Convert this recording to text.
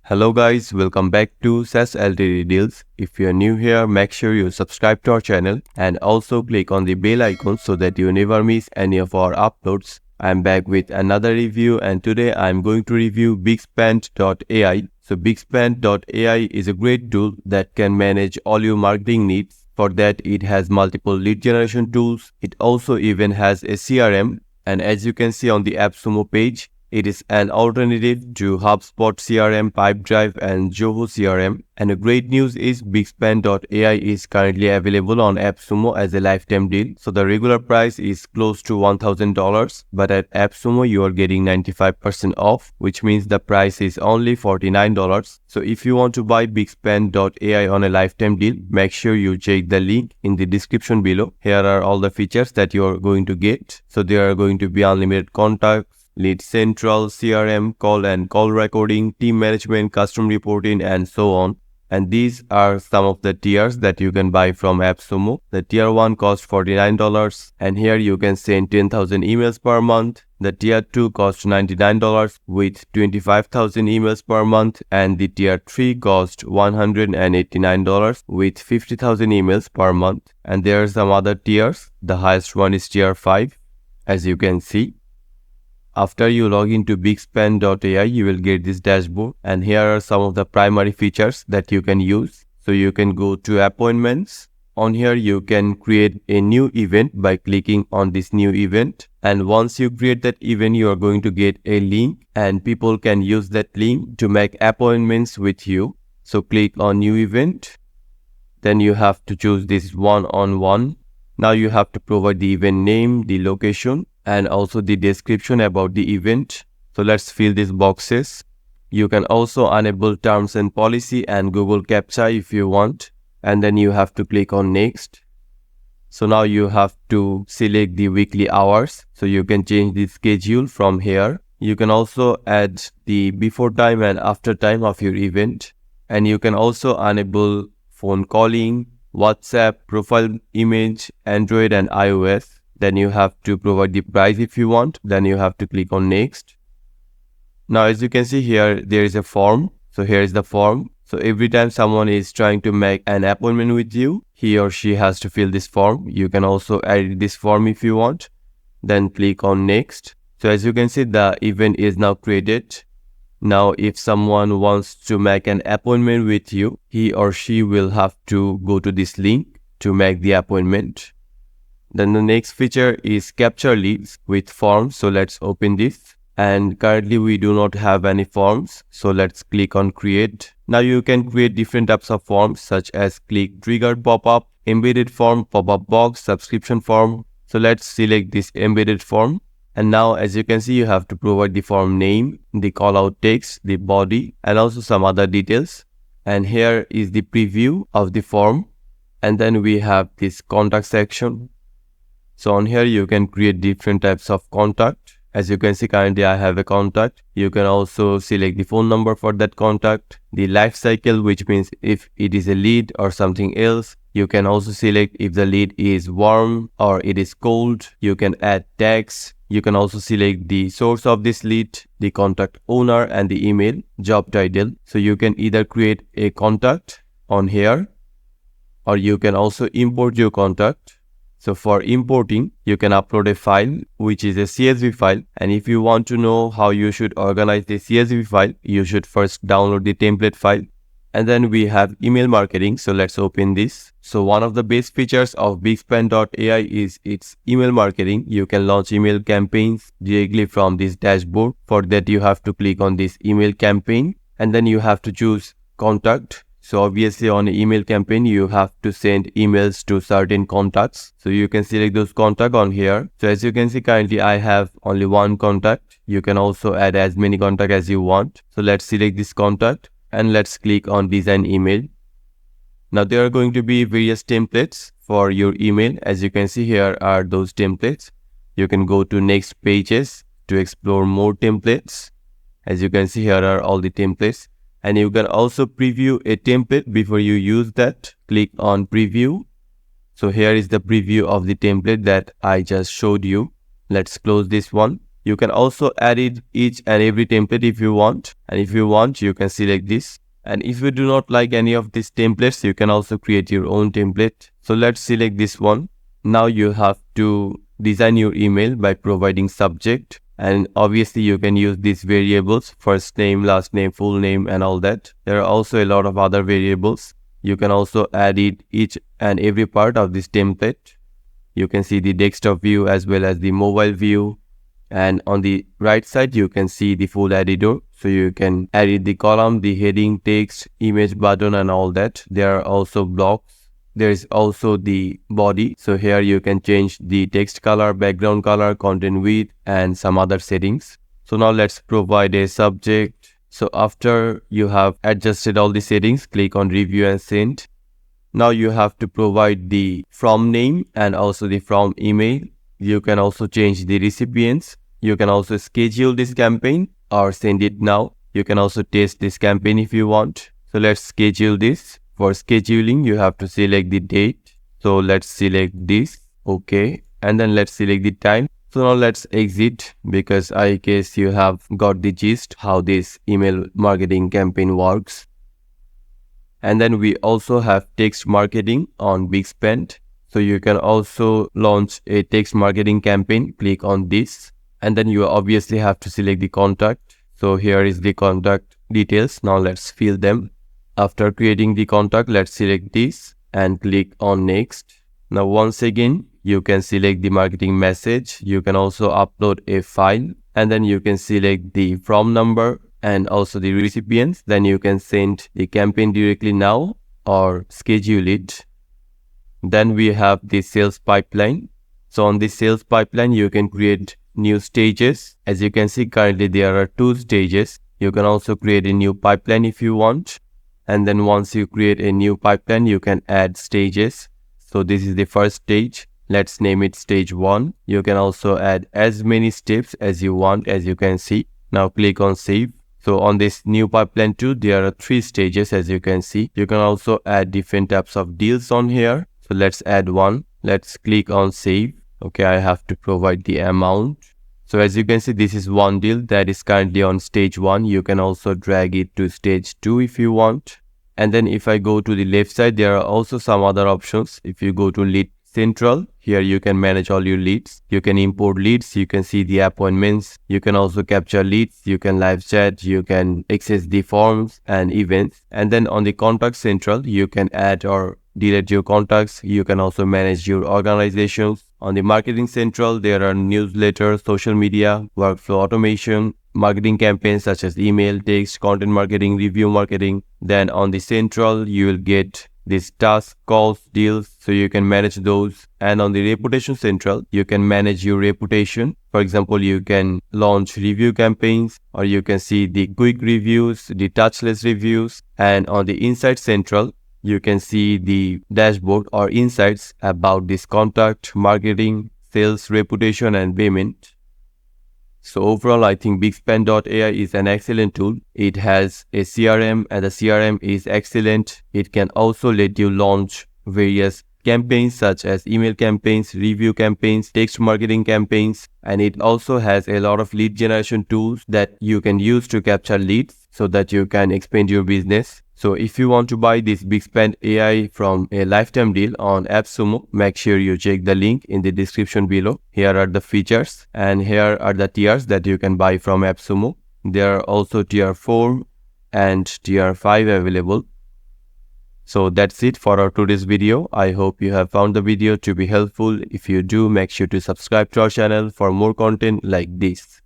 Hello guys, welcome back to SaaS Ltd Deals. If you are new here, make sure you subscribe to our channel and also click on the bell icon so that you never miss any of our uploads. I am back with another review and today I am going to review Bixpand.ai. So Bixpand.ai is a great tool that can manage all your marketing needs. For that, it has multiple lead generation tools. It also even has a CRM, and as you can see on the Appsumo page, it is an alternative to HubSpot CRM, Pipedrive and Zoho CRM. And the great news is Bixpand.ai is currently available on Appsumo as a lifetime deal. So the regular price is close to $1,000, but at Appsumo you are getting 95% off, which means the price is only $49. So if you want to buy Bixpand.ai on a lifetime deal, make sure you check the link in the description below. Here are all the features that you are going to get. So there are going to be unlimited contacts, Lead Central, CRM, call and call recording, team management, custom reporting, and so on. And these are some of the tiers that you can buy from Appsumo. The tier 1 costs $49, and here you can send 10,000 emails per month. The tier 2 costs $99 with 25,000 emails per month, and the tier 3 costs $189 with 50,000 emails per month. And there are some other tiers. The highest one is tier 5, as you can see. After you log into Bixpand.ai, you will get this dashboard, and here are some of the primary features that you can use. So you can go to appointments. On here you can create a new event by clicking on this new event, and once you create that event you are going to get a link and people can use that link to make appointments with you. So click on new event, then you have to choose this one-on-one. Now you have to provide the event name, the location, and also the description about the event. So let's fill these boxes. You can also enable terms and policy and Google CAPTCHA if you want, and then you have to click on next. So now you have to select the weekly hours, so you can change the schedule from here. You can also add the before time and after time of your event, and you can also enable phone calling, WhatsApp, profile image, Android and iOS. Then you have to provide the price if you want. Then you have to click on next. Now as you can see here, there is a form. So here is the form. So every time someone is trying to make an appointment with you, he or she has to fill this form. You can also edit this form if you want. Then click on next. So as you can see, the event is now created. Now if someone wants to make an appointment with you, he or she will have to go to this link to make the appointment. Then the next feature is capture leads with forms. So let's open this. And currently we do not have any forms. So let's click on create. Now you can create different types of forms such as click triggered pop-up, embedded form, pop-up box, subscription form. So let's select this embedded form. And now as you can see, you have to provide the form name, the call out text, the body, and also some other details. And here is the preview of the form. And then we have this contact section. So on here you can create different types of contact. As you can see, currently I have a contact. You can also select the phone number for that contact, the life cycle, which means if it is a lead or something else. You can also select if the lead is warm or it is cold. You can add tags. You can also select the source of this lead, the contact owner, and the email, job title. So you can either create a contact on here, or you can also import your contact. So for importing, you can upload a file, which is a CSV file. And if you want to know how you should organize the CSV file, you should first download the template file. And then we have email marketing. So let's open this. So one of the best features of Bixpand.ai is its email marketing. You can launch email campaigns directly from this dashboard. For that, you have to click on this email campaign, and then you have to choose contact. So obviously on an email campaign, you have to send emails to certain contacts. So you can select those contacts on here. So as you can see, currently I have only one contact. You can also add as many contacts as you want. So let's select this contact and let's click on design email. Now there are going to be various templates for your email. As you can see, here are those templates. You can go to next pages to explore more templates. As you can see, here are all the templates. And you can also preview a template before you use that. Click on preview. So here is the preview of the template that I just showed you. Let's close this one. You can also edit each and every template if you want, and if you want you can select this. And if you do not like any of these templates, you can also create your own template. So let's select this one. Now you have to design your email by providing subject, and obviously you can use these variables: first name, last name, full name, and all that. There are also a lot of other variables. You can also edit each and every part of this template. You can see the desktop view as well as the mobile view, and on the right side you can see the full editor. So you can edit the column, the heading, text, image, button, and all that. There are also blocks. There is also the body. So here you can change the text color, background color, content width, and some other settings. So now let's provide a subject. So after you have adjusted all the settings, click on review and send. Now you have to provide the from name and also the from email. You can also change the recipients. You can also schedule this campaign or send it now. You can also test this campaign if you want. So let's schedule this. For scheduling, you have to select the date. So let's select this. Okay. And then let's select the time. So now let's exit, because I guess you have got the gist how this email marketing campaign works. And then we also have text marketing on Bixpand. So you can also launch a text marketing campaign. Click on this, and then you obviously have to select the contact. So here is the contact details. Now let's fill them. After creating the contact, let's select this and click on next. Now once again, you can select the marketing message. You can also upload a file, and then you can select the from number and also the recipients. Then you can send the campaign directly now or schedule it. Then we have the sales pipeline. So on the sales pipeline, you can create new stages. As you can see, currently there are 2 stages. You can also create a new pipeline if you want. And then once you create a new pipeline, you can add stages. So this is the first stage. Let's name it stage 1. You can also add as many steps as you want, as you can see. Now click on save. So on this new pipeline 2, there are 3 stages, as you can see. You can also add different types of deals on here. So let's add one. Let's click on save. Okay, I have to provide the amount. So as you can see, this is one deal that is currently on stage 1. You can also drag it to stage 2 if you want. And then if I go to the left side, there are also some other options. If you go to lead central, here you can manage all your leads. You can import leads. You can see the appointments. You can also capture leads. You can live chat. You can access the forms and events. And then on the contact central, you can add or delete your contacts. You can also manage your organizations. On the marketing central, there are newsletters, social media, workflow automation, marketing campaigns such as email, text, content marketing, review marketing. Then on the central, you will get these tasks, calls, deals, so you can manage those. And on the reputation central, you can manage your reputation. For example, you can launch review campaigns, or you can see the quick reviews, the touchless reviews. And on the insight central, you can see the dashboard or insights about this contact, marketing, sales, reputation, and payment. So overall, I think Bixpand.ai is an excellent tool. It has a CRM, and the CRM is excellent. It can also let you launch various campaigns such as email campaigns, review campaigns, text marketing campaigns, and it also has a lot of lead generation tools that you can use to capture leads so that you can expand your business. So if you want to buy this Bixpand.ai from a lifetime deal on Appsumo, make sure you check the link in the description below. Here are the features, and here are the tiers that you can buy from Appsumo. There are also tier 4 and tier 5 available. So that's it for our today's video. I hope you have found the video to be helpful. If you do, make sure to subscribe to our channel for more content like this.